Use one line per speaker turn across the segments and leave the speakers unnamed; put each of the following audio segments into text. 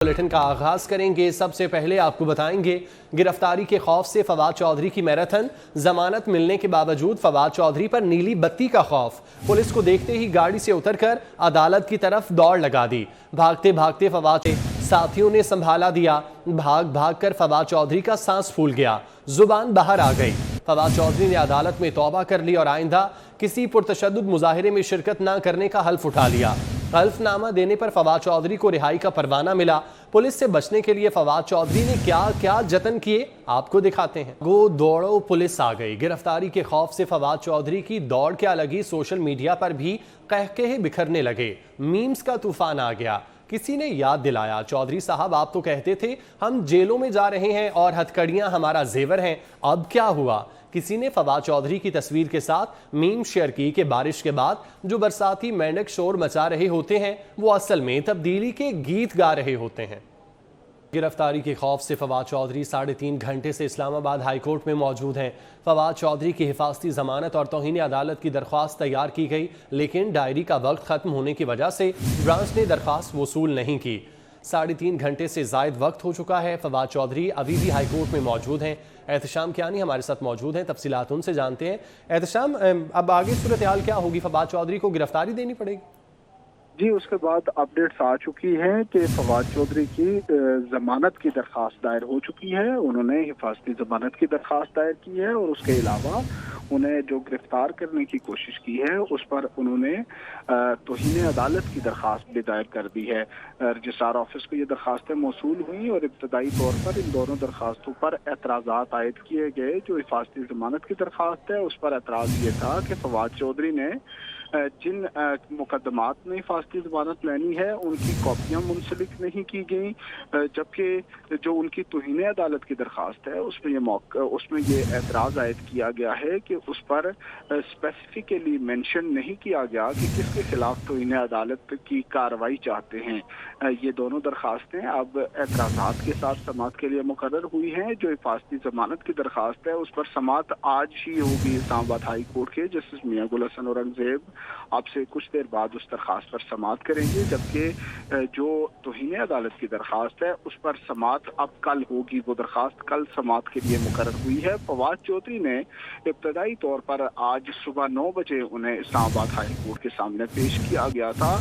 Bulletin का आगाज करेंगे। सबसे पहले आपको बताएंगे गिरफ्तारी के खौफ से फवाद चौधरी की मैराथन, जमानत मिलने के बावजूद फवाद चौधरी पर नीली बत्ती का खौफ। पुलिस को देखते ही गाड़ी से उतरकर अदालत की तरफ दौड़ लगा दी। भागते भागते फवाद के साथियों ने संभाला दिया। भाग भाग कर फवाद चौधरी का सांस फूल गया, जुबान बाहर आ गई। फवाद चौधरी ने अदालत में तौबा कर ली और आइंदा किसी पुरतशद्दुद मुजाहिरे में शिरकत न करने का हल्फ उठा लिया। हल्फनामा देने पर फवाद चौधरी को रिहाई का परवाना मिला। पुलिस से बचने के लिए फवाद चौधरी ने क्या क्या जतन किए, आपको दिखाते हैं। गो दौड़ो पुलिस आ गई। गिरफ्तारी के खौफ से फवाद चौधरी की दौड़ क्या लगी, सोशल मीडिया पर भी कहकहे बिखरने लगे। मीम्स का तूफान आ गया। किसी ने याद दिलाया, चौधरी साहब आप तो कहते थे हम जेलों में जा रहे हैं और हथकड़ियां हमारा जेवर हैं, अब क्या हुआ। किसी ने फवाद चौधरी की तस्वीर के साथ मीम शेयर की कि बारिश के बाद जो बरसाती मेंढक शोर मचा रहे होते हैं वो असल में तब्दीली के गीत गा रहे होते हैं। गिरफ्तारी के खौफ से फवाद चौधरी 3.5 घंटे से इस्लामाबाद हाई कोर्ट में मौजूद हैं। फवाद चौधरी की हिफाजती जमानत और तौहीन अदालत की दरख्वास्त तैयार की गई, लेकिन डायरी का वक्त खत्म होने की वजह से ब्रांच ने दरख्वास्त वसूल नहीं की। 3.5 घंटे से जायद वक्त हो चुका है। फवाद चौधरी अभी भी हाई कोर्ट में मौजूद हैं। एहतशाम कियानी हमारे साथ मौजूद हैं, तफसीलात उनसे जानते हैं। एहतशाम, अब आगे सूरत हाल क्या होगी? फवाद चौधरी को गिरफ्तारी देनी पड़ेगी?
जी, उसके बाद अपडेट्स आ चुकी हैं कि फवाद चौधरी की जमानत की दरख्वास्त दायर हो चुकी है। उन्होंने हिफाजती जमानत की दरख्वास्त दायर की है और उसके अलावा उन्हें जो गिरफ्तार करने की कोशिश की है उस पर उन्होंने तौहीन अदालत की दरख्वास्त भी दायर कर दी है। रजिस्ट्रार ऑफिस को ये दरख्वास्तें मौसूल हुई और इब्तदाई तौर पर इन दोनों दरख्वास्तों पर एतराज़ात आयद किए गए। जो हिफाजती जमानत की दरख्वास्त है उस पर एतराज़ ये था कि फवाद चौधरी ने जिन मुकदमात में हिफाजती जमानत लेनी है उनकी कॉपियां मुंसलिक नहीं की गई, जबकि जो उनकी तौहीन अदालत की दरख्वास्त है उसमें ये एतराज़ आयद किया गया है कि उस पर स्पेसिफिकली मेंशन नहीं किया गया कि किसके खिलाफ तौहीन अदालत की कार्रवाई चाहते हैं। ये दोनों दरख्वास्तें अब एतराज़ात के साथ समाअत के लिए मुकर्रर हुई हैं। जो हिफाजती जमानत की दरख्वास्त है उस पर समाअत आज ही होगी इस्लामाबाद हाई कोर्ट के जस्टिस मियां गुल हसन औरंगजेब आपसे कुछ देर बाद उस दरख्वास्त पर समाअत करेंगे, जबकि जो तौहीन अदालत की दरख्वास्त है उस पर समाअत अब कल होगी। वो दरख्वास्त कल समाअत के लिए मुकर्रर हुई है। फवाद चौधरी ने इब्तदाई तौर पर आज सुबह 9 बजे उन्हें इस्लामाबाद हाई कोर्ट के सामने पेश किया गया था।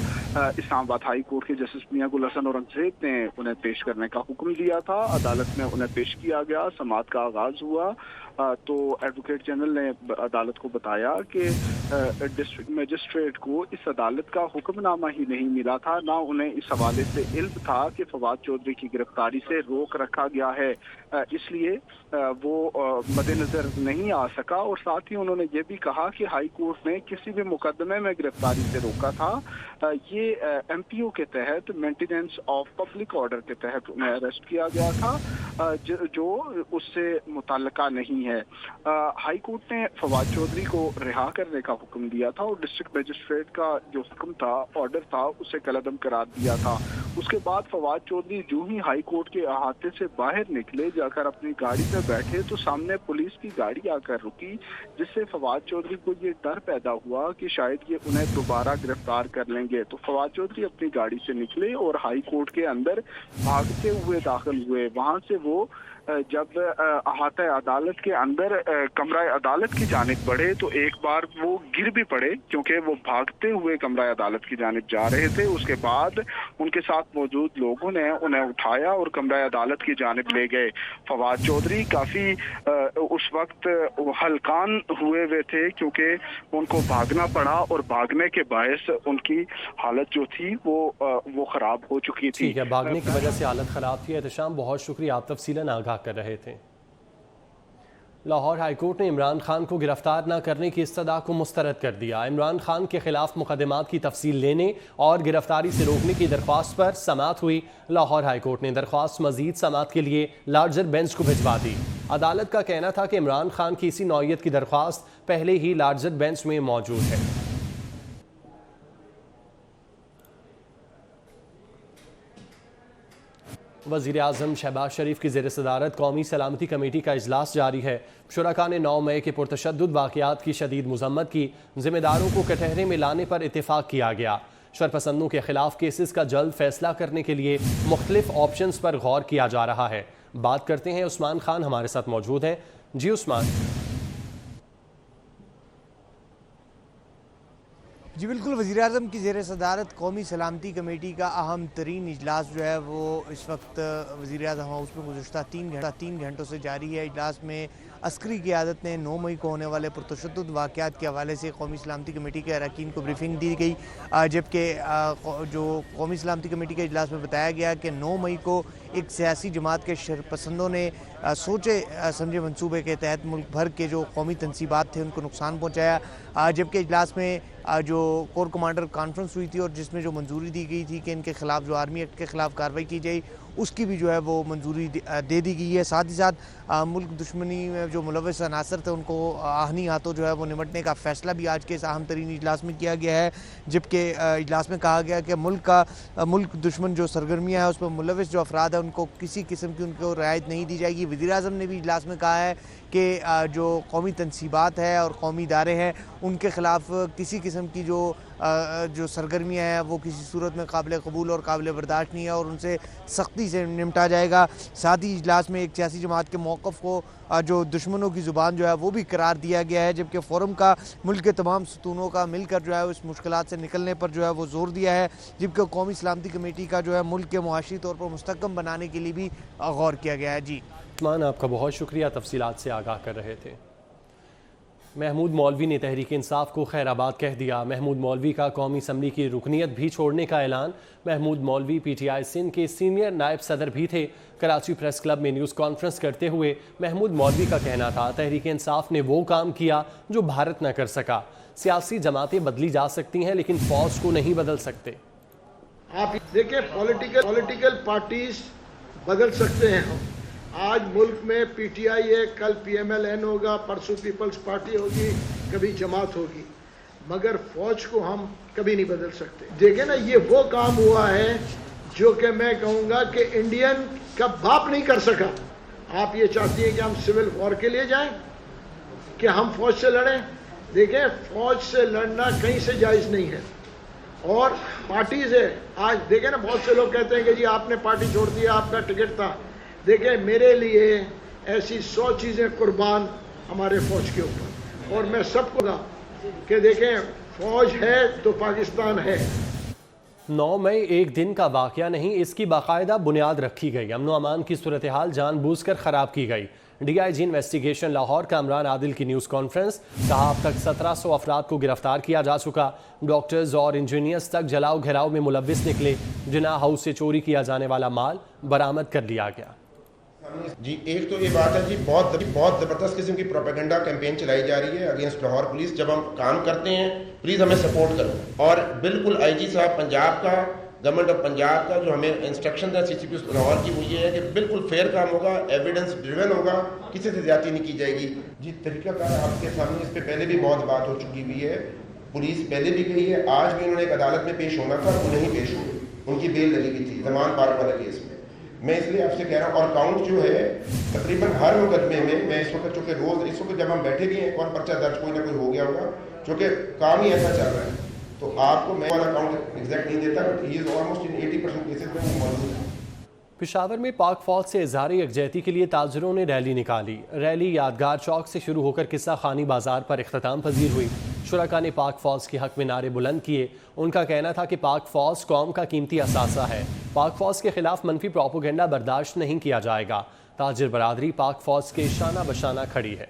इस्लामाबाद हाई कोर्ट के जस्टिस मियां गुल हसन औरंगजेब ने उन्हें पेश करने का हुक्म दिया था। अदालत में उन्हें पेश किया गया, समाअत का आगाज हुआ तो एडवोकेट जनरल ने अदालत को बताया कि डिस्ट्रिक्ट मजिस्ट्रेट को इस अदालत का हुक्मनामा ही नहीं मिला था, ना उन्हें इस हवाले से इल्म था कि फवाद चौधरी की गिरफ्तारी से रोक रखा गया है, इसलिए वो मद्देनजर नहीं आ सका। और साथ ही उन्होंने ये भी कहा कि हाई कोर्ट ने किसी भी मुकदमे में गिरफ्तारी से रोका था। ये MPO के तहत मेंटेनेंस ऑफ पब्लिक ऑर्डर के तहत उन्हें अरेस्ट किया गया था, जो उससे मुतल्लका नहीं है। हाई कोर्ट ने फवाद चौधरी को रिहा करने का हुक्म दिया था और डिस्ट्रिक्ट मजिस्ट्रेट का जो हुक्म था, ऑर्डर था, उसे कलअदम करार दिया था। उसके बाद फवाद चौधरी जो ही हाई कोर्ट के अहाते से बाहर निकले, जाकर अपनी गाड़ी में बैठे तो सामने पुलिस की गाड़ी आकर रुकी, जिससे फवाद चौधरी को ये डर पैदा हुआ कि शायद ये उन्हें दोबारा गिरफ्तार कर लेंगे। तो फवाद चौधरी अपनी गाड़ी से निकले और हाई कोर्ट के अंदर भागते हुए दाखिल हुए। वहां से वो जब अहाता अदालत के अंदर कमरा अदालत की जानिब बढ़े तो एक बार वो गिर भी पड़े, क्योंकि वो भागते हुए कमरा अदालत की जानिब जा रहे थे। उसके बाद उनके साथ मौजूद लोगों ने उन्हें उठाया और कमरा अदालत की जानिब ले गए। फवाद चौधरी काफ़ी उस वक्त हलकान हुए हुए थे, क्योंकि उनको भागना पड़ा और भागने के बायस उनकी हालत जो थी वो ख़राब हो चुकी थी।
ठीक है, भागने की वजह से हालत ख़राब थी। एहतशाम, बहुत शुक्रिया, आप तफसीलन आगाह कर रहे थे। लाहौर हाईकोर्ट ने इमरान खान को गिरफ्तार न करने की इस्तदा को मुस्तरद कर दिया। इमरान खान के खिलाफ मुकदमात की तफसील लेने और गिरफ्तारी से रोकने की दरख्वास्त पर समाअत हुई। लाहौर हाईकोर्ट ने दरख्वास्त मजीद समाअत के लिए लार्जर बेंच को भिजवा दी। अदालत का कहना था कि इमरान खान की इसी नौइयत की दरख्वास्त पहले ही लार्जर बेंच में मौजूद है। वज़ीर आज़म शहबाज शरीफ की ज़ेर सदारत कौमी सलामती कमेटी का इजलास जारी है। शुरका ने 9 मई के पुरतशद्दुद वाक़यात की शदीद मज़म्मत की। ज़िम्मेदारों को कटहरे में लाने पर इत्तेफाक किया गया। शरपसंदों के खिलाफ केसेस का जल्द फैसला करने के लिए मुख्तलिफ ऑप्शंस पर गौर किया जा रहा है। बात करते हैं, उस्मान खान हमारे साथ मौजूद हैं। जी उस्मान।
जी बिल्कुल, वज़ीर-ए-आज़म की ज़ेर सदारत कौमी सलामती कमेटी का अहम तरीन इजलास जो है वो इस वक्त वज़ीर-ए-आज़म हाउस में गुज़श्ता 3 घंटों से जारी है। इजलास में अस्करी क़यादत ने 9 मई को होने वाले पुरतशद्दुद वाक़यात के हवाले से कौमी सलामती कमेटी के अरकान को ब्रीफिंग दी गई, जबकि जो कौमी सलामती कमेटी के इजलास में बताया गया कि 9 मई को एक सियासी जमात के शरपसंदों ने सोचे समझे मंसूबे के तहत मुल्क भर के जो कौमी तनसीबात थे उनको नुकसान पहुँचाया, जबकि इजलास में जो कोर कमांडर कॉन्फ्रेंस हुई थी और जिसमें जो मंजूरी दी गई थी कि इनके खिलाफ जो आर्मी एक्ट के खिलाफ कार्रवाई की जाए, उसकी भी जो है वो मंजूरी दे दी गई है। साथ ही साथ मुल्क दुश्मनी में जो मुलव्वस अनासर थे उनको आहनी हाथों जो है वो निमटने का फ़ैसला भी आज के इस अहम तरीन इजलास में किया गया है, जबकि इजलास में कहा गया कि मुल्क दुश्मन जो सरगर्मियाँ हैं उसमें मुलव्वस जो अफराद हैं उनको किसी किस्म की उनको रियायत नहीं दी जाएगी। वज़ीर-ए-आज़म ने भी इजलास में कहा है कि जो कौमी तनसीबात है और कौमी इदारे हैं उनके ख़िलाफ़ किसी किस्म की जो सरगर्मियाँ हैं वो किसी सूरत में काबिल कबूल और काबिल बर्दाश्त नहीं है और उनसे सख्ती से निपटा जाएगा। साथ ही इजलास में एक सियासी जमात के मौक़िफ़ को जो दुश्मनों की ज़ुबान जो है वो भी करार दिया गया है, जबकि फ़ोरम का मुल्क के तमाम सतूनों का मिलकर जो है उस मुश्किलात से निकलने पर जो है वो ज़ोर दिया है, जबकि कौमी सलामती कमेटी का जो है मुल्क के मुआशी तौर पर मुस्तहकम बनाने के लिए भी गौर किया गया है। जी
उस्मान, आपका बहुत शुक्रिया, तफसीलात से आगाह कर रहे थे। महमूद मौलवी ने तहरीक इंसाफ को खैराबाद कह दिया। महमूद मौलवी का कौमी असम्बली की रुकनीत भी छोड़ने का ऐलान। महमूद मौलवी PTI सिंध के सीनियर नायब सदर भी थे। कराची प्रेस क्लब में न्यूज़ कॉन्फ्रेंस करते हुए महमूद मौलवी का कहना था, तहरीक इंसाफ ने वो काम किया जो भारत न कर सका। सियासी जमातें बदली जा सकती हैं लेकिन फौज को नहीं बदल सकते।
आप देखिए, पॉलिटिकल पार्टीज बदल सकते हैं हम। आज मुल्क में PTI है, कल PMLN होगा, परसों पीपल्स पार्टी होगी, कभी जमात होगी, मगर फौज को हम कभी नहीं बदल सकते। देखें ना, ये वो काम हुआ है जो कि मैं कहूँगा कि इंडियन का बाप नहीं कर सका। आप ये चाहती हैं कि हम सिविल वॉर के लिए जाएं, कि हम फौज से लड़ें? देखें, फौज से लड़ना कहीं से जायज़ नहीं है। और पार्टीज है, आज देखें ना, बहुत से लोग कहते हैं कि जी आपने पार्टी छोड़ दिया, आपका टिकट था। देखें, मेरे लिए ऐसी 100 चीज़ें कुर्बान हमारे फ़ौज के ऊपर, और मैं सबको कहा कि देखें, फ़ौज है तो पाकिस्तान है।
9 मई एक दिन का वाक़या नहीं, इसकी बाकायदा बुनियाद रखी गई। अमन अमान की सूरत हाल जानबूझकर ख़राब की गई। DIG इन्वेस्टिगेशन लाहौर कामरान आदिल की न्यूज़ कॉन्फ्रेंस। कहा अब तक 1700 अफराद को गिरफ्तार किया जा चुका। डॉक्टर्स और इंजीनियर्स तक जलाओ घिराव में मुलव्विस निकले। जिना हाउस से चोरी किया जाने वाला माल बरामद कर लिया गया।
जी, एक तो ये बात है जी, बहुत ज़बरदस्त किस्म की प्रोपेगेंडा कैंपेन चलाई जा रही है अगेंस्ट लाहौर पुलिस। जब हम काम करते हैं प्लीज़ हमें सपोर्ट करो। और बिल्कुल IG साहब पंजाब का, गवर्नमेंट ऑफ पंजाब का जो हमें इंस्ट्रक्शन है CCP लाहौर की, वो ये है कि बिल्कुल फेयर काम होगा, एविडेंस ड्रिवन होगा, किसी से ज़्यादती नहीं की जाएगी। जी, तरीकाकार आपके सामने, इस पर पहले भी बहुत बात हो चुकी हुई है। पुलिस पहले भी गई है, आज भी उन्होंने एक अदालत में पेश होना था, वो नहीं पेश हुए, उनकी बेल लगी हुई थी जमान पार्क वाले केस में। मैं इसलिए आपसे कह रहा हूँ, और काउंट जो है तकरीबन हर मुकदमे में, मैं इस वक्त चूँकि रोज़ इस वक्त जब हम बैठे भी हैं, कौन पर्चा दर्ज कोई ना कोई हो गया होगा, चूँकि काम ही ऐसा चल रहा है, तो आपको मैं वाला काउंट एग्जैक्ट नहीं देता, but he is almost in 80% cases में वो मौजूद है।
पेशावर में पाक फौज से इजहार यकजहती के लिए ताजरों ने रैली निकाली। रैली यादगार चौक से शुरू होकर किस्सा खानी बाजार पर इख्तिताम पजीर हुई। शुरका ने पाक फौज के हक में नारे बुलंद किए। उनका कहना था कि पाक फौज कौम का कीमती असासा है। पाक फौज के खिलाफ मनफी प्रोपोगेंडा बर्दाश्त नहीं किया जाएगा। ताजिर बरादरी पाक फौज के शाना बशाना खड़ी है।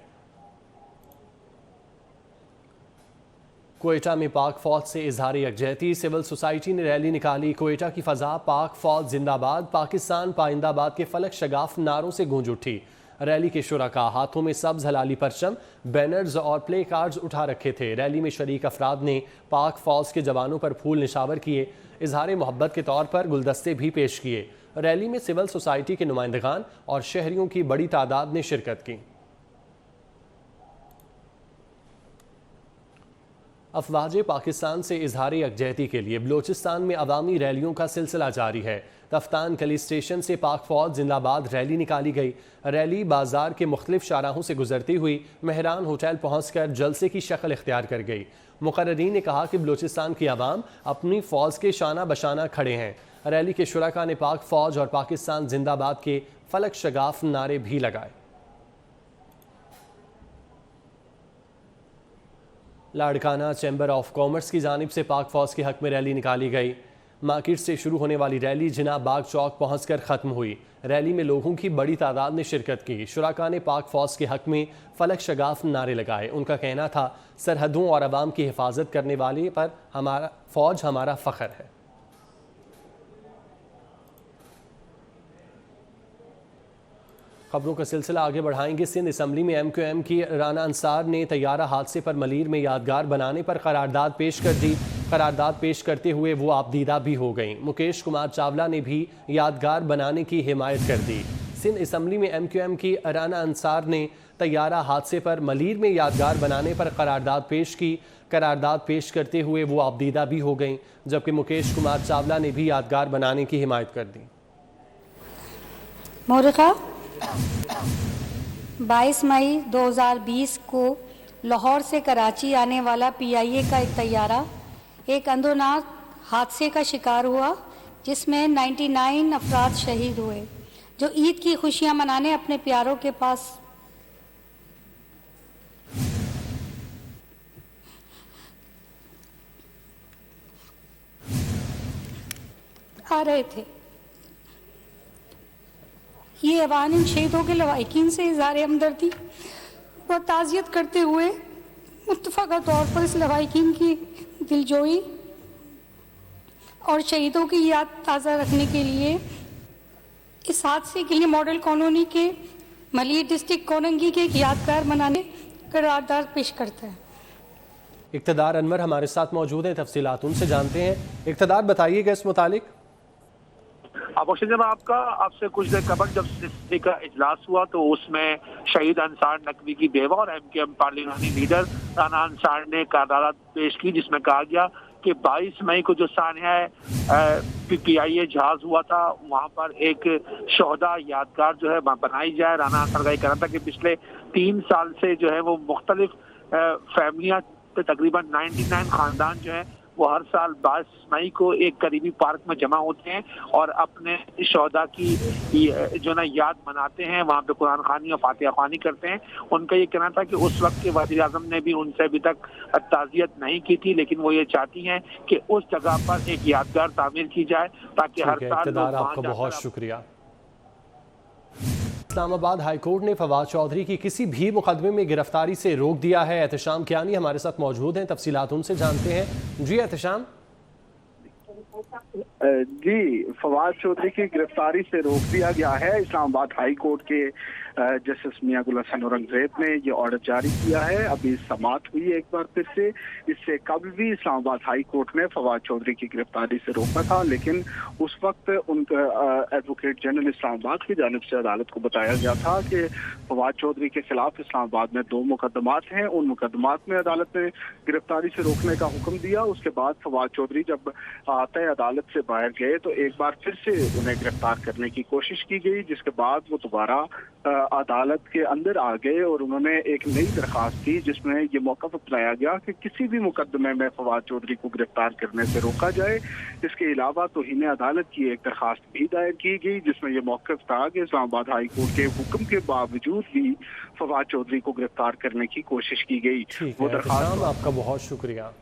कोयटा में पाक फौज से इजहार यकजहती, सिविल सोसाइटी ने रैली निकाली। कोयटा की फजा पाक फौज जिंदाबाद, पाकिस्तान पाइंदाबाद के फलक शगाफ नारों से गूंज उठी। रैली के शुरका हाथों में सब्ज हलाली परचम, बैनर्स और प्ले कार्ड्स उठा रखे थे। रैली में शरीक अफराद ने पाक फौज के जवानों पर फूल निशावर किए। इजहार मोहब्बत के तौर पर गुलदस्ते भी पेश किए। रैली में सिविल सोसाइटी के नुमाइंदगान और शहरियों की बड़ी तादाद ने शिरकत की। अफवाज पाकिस्तान से इजहार यकजहती के लिए बलोचिस्तान में अवामी रैलियों का सिलसिला जारी है। तफ्तान कली स्टेशन से पाक फौज जिंदाबाद रैली निकाली गई। रैली बाजार के मुख्तलिफ शाहराहों से गुजरती हुई मेहरान होटल पहुंचकर जलसे की शक्ल इख्तियार कर गई। मुकर्ररीन ने कहा कि बलूचिस्तान की आवाम अपनी फौज के शाना बशाना खड़े हैं। रैली के शुरका ने पाक फौज और पाकिस्तान जिंदाबाद के फलक शगाफ नारे भी लगाए। लाड़काना चैम्बर ऑफ कॉमर्स की जानिब से पाक फौज के हक में रैली निकाली गई। मार्केट से शुरू होने वाली रैली जिनाब बाग चौक पहुंचकर ख़त्म हुई। रैली में लोगों की बड़ी तादाद ने शिरकत की। शुराका ने पाक फौज के हक में फलक शगाफ नारे लगाए। उनका कहना था, सरहदों और अवाम की हिफाजत करने वाले पर हमारा फौज हमारा फ़ख्र है। खबरों का सिलसिला आगे बढ़ाएंगे। सिंध असम्बली में MQM की राना अंसार ने तैयारा हादसे पर मलीर में यादगार बनाने पर करारदाद पेश कर दी। करारदाद पेश करते हुए वो आपदीदा भी हो गईं। मुकेश कुमार चावला ने भी यादगार बनाने की हिमायत कर दी। सिंध असम्बली में MQM की राना अंसार ने तैयारा हादसे पर मलीर में यादगार बनाने पर करारदाद पेश की। करारदाद पेश करते हुए वो आपदीदा भी हो गईं, जबकि मुकेश कुमार चावला ने भी यादगार बनाने की हिमायत कर दी।
मोरिका 22 मई 2020 को लाहौर से कराची आने वाला PIA का एक तैयारा एक अंदरनाक हादसे का शिकार हुआ, जिसमें 99 अफराद शहीद हुए, जो ईद की खुशियां मनाने अपने प्यारों के पास आ रहे थे। ये ऐवान इन शहीदों के लवाहिकीन से इज़हार हमदर्दी व ताज़ियत करते हुए मुत्तफ़क़ा तौर पर इस लवाहिकीन की दिलजोई और शहीदों की याद ताज़ा रखने के लिए इस हादसे के लिए मॉडल कॉलोनी के मलीर डिस्ट्रिक्ट कोरंगी के एक यादगार बनाने करारदाद पेश करता है।
इक़्तिदार अनवर हमारे साथ मौजूद हैं, तफसीलात उनसे जानते हैं। इक़्तिदार बताइएगा इस मुतालिक।
जब आपसे कुछ देर कबल जब सिस्टम का इजलास हुआ तो उसमें शहीद अंसार नकवी की बेवा और MQM पार्लिमानी लीडर राना अंसार ने करारदाद पेश की, जिसमें कहा गया कि 22 मई को जो सानिया PIA जहाज हुआ था वहाँ पर एक शोहदा यादगार जो है बनाई जाए। राना अंसार का कहना था कि पिछले 3 साल से जो है वो मुख्तलिफ फैमिलियाँ तकरीबन 99 खानदान जो है वो हर साल 22 मई को एक करीबी पार्क में जमा होते हैं और अपने शोहदा की जो ना याद मनाते हैं। वहाँ पे कुरान खानी और फातिहा खानी करते हैं। उनका ये कहना था कि उस वक्त के वज़ीर आज़म ने भी उनसे अभी तक ताज़ियत नहीं की थी, लेकिन वो ये चाहती हैं कि उस जगह पर एक यादगार तामीर की जाए ताकि हर साल
आपका बहुत शुक्रिया। इस्लामाबाद हाई कोर्ट ने फवाद चौधरी की किसी भी मुकदमे में गिरफ्तारी से रोक दिया है। एहतशाम कियानी हमारे साथ मौजूद हैं, तफसीलात उनसे जानते हैं। जी एहतशाम।
जी, फवाद चौधरी की गिरफ्तारी से रोक दिया गया है। इस्लामाबाद हाई कोर्ट के जस्टिस मियां गुल हसन औरंगजेब ने ये ऑर्डर जारी किया है। अभी समाअत हुई एक बार फिर से। इससे कबल भी इस्लामाबाद हाई कोर्ट ने फवाद चौधरी की गिरफ्तारी से रोका था, लेकिन उस वक्त उनका एडवोकेट जनरल इस्लामाबाद की जानिब से अदालत को बताया गया था कि फवाद चौधरी के खिलाफ इस्लामाबाद में 2 मुकदमात हैं। उन मुकदमात में अदालत ने गिरफ्तारी से रोकने का हुक्म दिया। उसके बाद फवाद चौधरी जब आते अदालत से बाहर गए तो एक बार फिर से उन्हें गिरफ्तार करने की कोशिश की गई, जिसके बाद वो दोबारा अदालत के अंदर आ गए और उन्होंने एक नई दरखास्त दी जिसमें ये मौका अपनाया गया कि किसी भी मुकदमे में फवाद चौधरी को गिरफ्तार करने से रोका जाए। इसके अलावा तौहीन अदालत की एक दरखास्त भी दायर की गई जिसमें यह मौक़िफ़ था कि इस्लामाबाद हाई कोर्ट के हुक्म के बावजूद भी फवाद चौधरी को गिरफ्तार करने की कोशिश की गई।
वो दरखास्त आपका बहुत शुक्रिया।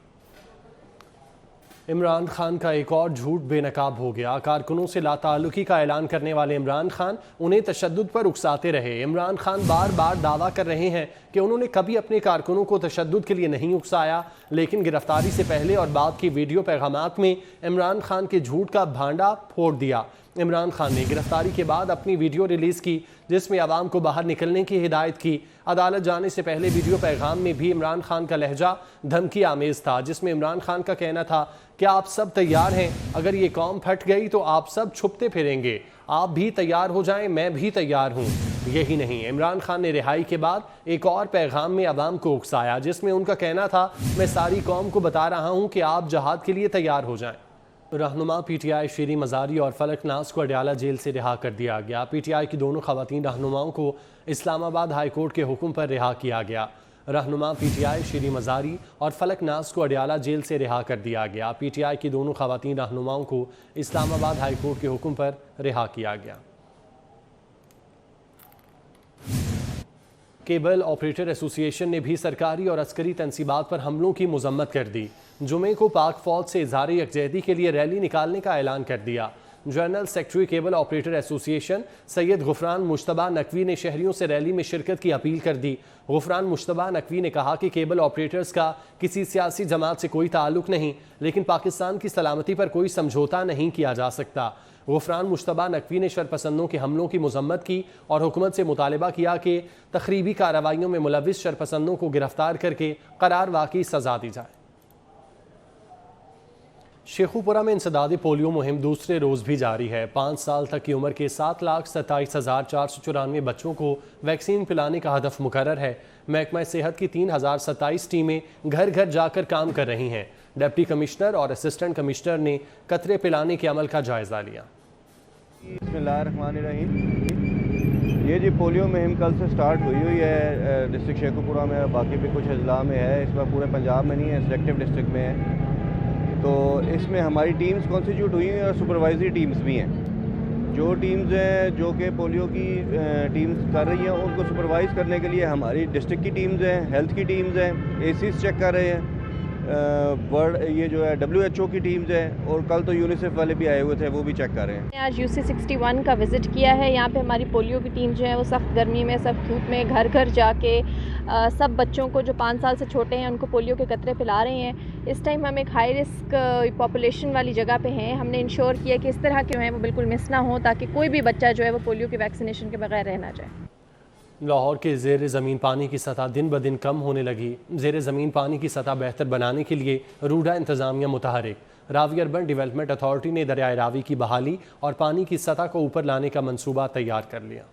इमरान खान का एक और झूठ बेनकाब हो गया। कारकुनों से लाताल्लुकी का ऐलान करने वाले इमरान खान उन्हें तशद्दुद पर उकसाते रहे। इमरान खान बार बार दावा कर रहे हैं कि उन्होंने कभी अपने कारकुनों को तशद्दुद के लिए नहीं उकसाया, लेकिन गिरफ्तारी से पहले और बाद की वीडियो पैगामात में इमरान खान के झूठ का भांडा फोड़ दिया। इमरान खान ने गिरफ्तारी के बाद अपनी वीडियो रिलीज़ की जिसमें आवाम को बाहर निकलने की हिदायत की। अदालत जाने से पहले वीडियो पैगाम में भी इमरान खान का लहजा धमकी आमेज़ था, जिसमें इमरान खान का कहना था कि आप सब तैयार हैं, अगर ये कौम फट गई तो आप सब छुपते फिरेंगे, आप भी तैयार हो जाएं, मैं भी तैयार हूँ। यही नहीं, इमरान खान ने रिहाई के बाद एक और पैगाम में आवाम को उकसाया जिसमें उनका कहना था मैं सारी कौम को बता रहा हूँ कि आप जहाद के लिए तैयार हो जाएं। रहनुमा पीटीआई शीरी मजारी और फलक नाज को अडयाला जेल से रिहा कर दिया गया। पीटीआई की दोनों खवातीन रहनुमाओं को इस्लामाबाद हाई कोर्ट के हुक्म पर रिहा किया गया। रहनुमा पीटीआई शीरी मजारी और फलक नाज को अडयाला जेल से रिहा कर दिया गया। पीटीआई की दोनों खवातीन रहनुमाओं को इस्लामाबाद हाई कोर्ट के हुक्म पर रिहा किया गया। केबल ऑपरेटर एसोसिएशन ने भी सरकारी और अस्करी तनसीबात पर हमलों की मजम्मत कर दी। जुमे को पाक फौज से इज़हार यकजहती के लिए रैली निकालने का ऐलान कर दिया। General secretary cable operator association Syed Gufran Mushtaba Naqvi ने शहरियों से रैली में शिरकत की अपील कर दी। गुफरान मुश्तबा नकवी ने कहा कि केबल ऑपरेटर्स का किसी सियासी जमात से कोई ताल्लुक नहीं, लेकिन पाकिस्तान की सलामती पर कोई समझौता नहीं किया जा सकता। गुफरान मुश्तबा नकवी ने शरपसंदों के हमलों की मजम्मत की और हुकूमत से मुतालबा किया कि तखरीबी कार्रवाइयों में मुलविस शरपसंदों को गिरफ्तार करके करार वाकई सजा दी जाए। शेखुपुरा में इंसदादी पोलियो मुहिम दूसरे रोज़ भी जारी है। 5 साल तक की उम्र के 7,27,494 बच्चों को वैक्सीन पिलाने का हदफ मुकर्रर है। महकमा सेहत की 3,027 टीमें घर घर जाकर काम कर रही हैं। डिप्टी कमिश्नर और असिस्टेंट कमिश्नर ने कतरे पिलाने के अमल का जायज़ा लिया।
बिस्मिल्लाहिर्रहमानिर्रहीम। ये जी पोलियो मुहिम कल से स्टार्ट हुई है डिस्ट्रिक्ट शेखुपुरा में, बाकी भी कुछ अजला में है। इस बार पूरे पंजाब में नहीं है, सिलेक्टिव डिस्ट्रिक्ट में है। तो इसमें हमारी टीम्स कॉन्स्टिट्यूट हुई हैं और सुपरवाइजरी टीम्स भी हैं। जो टीम्स हैं जो कि पोलियो की टीम्स कर रही हैं, उनको सुपरवाइज़ करने के लिए हमारी डिस्ट्रिक्ट की टीम्स हैं, हेल्थ की टीम्स हैं, एसीज चेक कर रहे हैं, वर्ल्ड ये जो है WHO की टीम्स हैं, और कल तो यूनिसेफ वाले भी आए हुए थे, वो भी चेक कर रहे हैं।
आज UC 61 का विज़िट किया है। यहाँ पे हमारी पोलियो की टीम जो है वो सख्त गर्मी में, सख्त धूप में घर घर जाके सब बच्चों को जो 5 साल से छोटे हैं उनको पोलियो के कतरे पिला रहे हैं। इस टाइम हम एक हाई रिस्क पॉपुलेशन वाली जगह पे हैं। हमने इंश्योर किया कि इस तरह के जो है वो बिल्कुल मिस ना हो, ताकि कोई भी बच्चा जो है वो पोलियो की वैक्सीनेशन के बगैर रह ना जाए।
लाहौर के ज़ेर ज़मीन पानी की सतह दिन ब दिन कम होने लगी। ज़ेर ज़मीन पानी की सतह बेहतर बनाने के लिए RUDA इंतज़ामिया मुतहरिक। Ravi urban development authority ने दरियाए रावी की बहाली और पानी की सतह को ऊपर लाने का मंसूबा तैयार कर लिया।